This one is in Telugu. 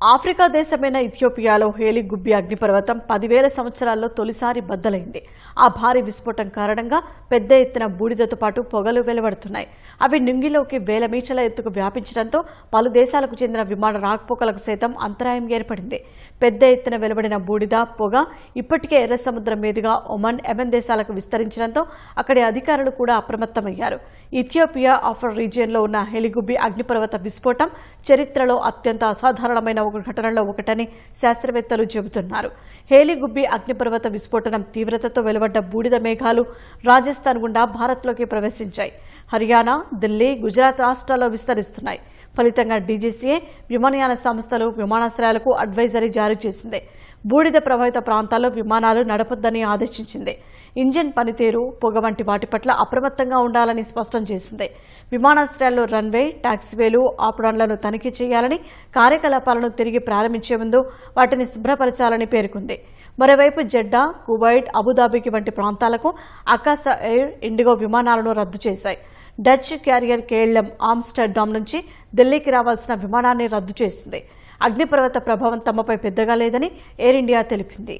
ఆఫ్రికా దేశమైన ఇథియోపియాలో హేలి గుబ్బి అగ్నిపర్వతం 10,000 సంవత్సరాల్లో తొలిసారి బద్దలైంది. ఆ భారీ విస్ఫోటం కారణంగా పెద్ద ఎత్తున బూడిదతో పాటు పొగలు వెలువడుతున్నాయి. అవి నింగిలోకి వేల మీటర్ల ఎత్తుకు వ్యాపించడంతో పలు దేశాలకు చెందిన విమాన రాకపోకలకు సైతం అంతరాయం ఏర్పడింది. పెద్ద ఎత్తున వెలువడిన బూడిద, పొగ ఇప్పటికే ఎర్ర సముద్రం మీదుగా ఒమన్, యెమెన్ దేశాలకు విస్తరించడంతో అక్కడి అధికారులు కూడా అప్రమత్తమయ్యారు. ఇథియోపియా ఆఫర్ రీజియన్లో ఉన్న హెలిగుబ్బి అగ్నిపర్వత విస్ఫోటం చరిత్రలో అత్యంత అసాధారణమైన ఒక ఘటనలో ఒకటని శాస్త్రవేత్తలు చెబుతున్నారు. హేలిగుబ్బి అగ్నిపర్వత విస్ఫోటనం తీవ్రతతో వెలువడ్డ బూడిద మేఘాలు రాజస్థాన్ గుండా భారత్లోకి ప్రవేశించాయి. హర్యానా, ఢిల్లీ, గుజరాత్ రాష్ట్రాల్లో విస్తరిస్తున్నాయి. ఫలితంగా డీజీసీఏ విమానయాన సంస్థలు విమానాశ్రయాలకు అడ్వైజరీ జారీ చేసింది. బూడిద ప్రభావిత ప్రాంతాల్లో విమానాలు నడపొద్దని ఆదేశించింది. ఇంజిన్ పనితీరు, పొగ వంటి వాటి పట్ల అప్రమత్తంగా ఉండాలని స్పష్టం చేసింది. విమానాశ్రయాల్లో రన్వే, టాక్సీవేలు, ఆప్రాన్లను తనిఖీ చేయాలని, కార్యకలాపాలను తిరిగి ప్రారంభించే ముందు వాటిని శుభ్రపరచాలని పేర్కొంది. మరోవైపు జెడ్డా, కువైట్, అబుదాబికి వంటి ప్రాంతాలకు ఆకాశ ఎయిర్, ఇండిగో విమానాలను రద్దు చేశాయి. డచ్ క్యారియర్ కేఎల్ఎం ఆమ్స్టర్డామ్ నుంచి ఢిల్లీకి రావాల్సిన విమానాన్ని రద్దు చేసింది. అగ్నిపర్వత ప్రభావం తమపై పెద్దగా లేదని ఎయిర్ ఇండియా తెలిపింది.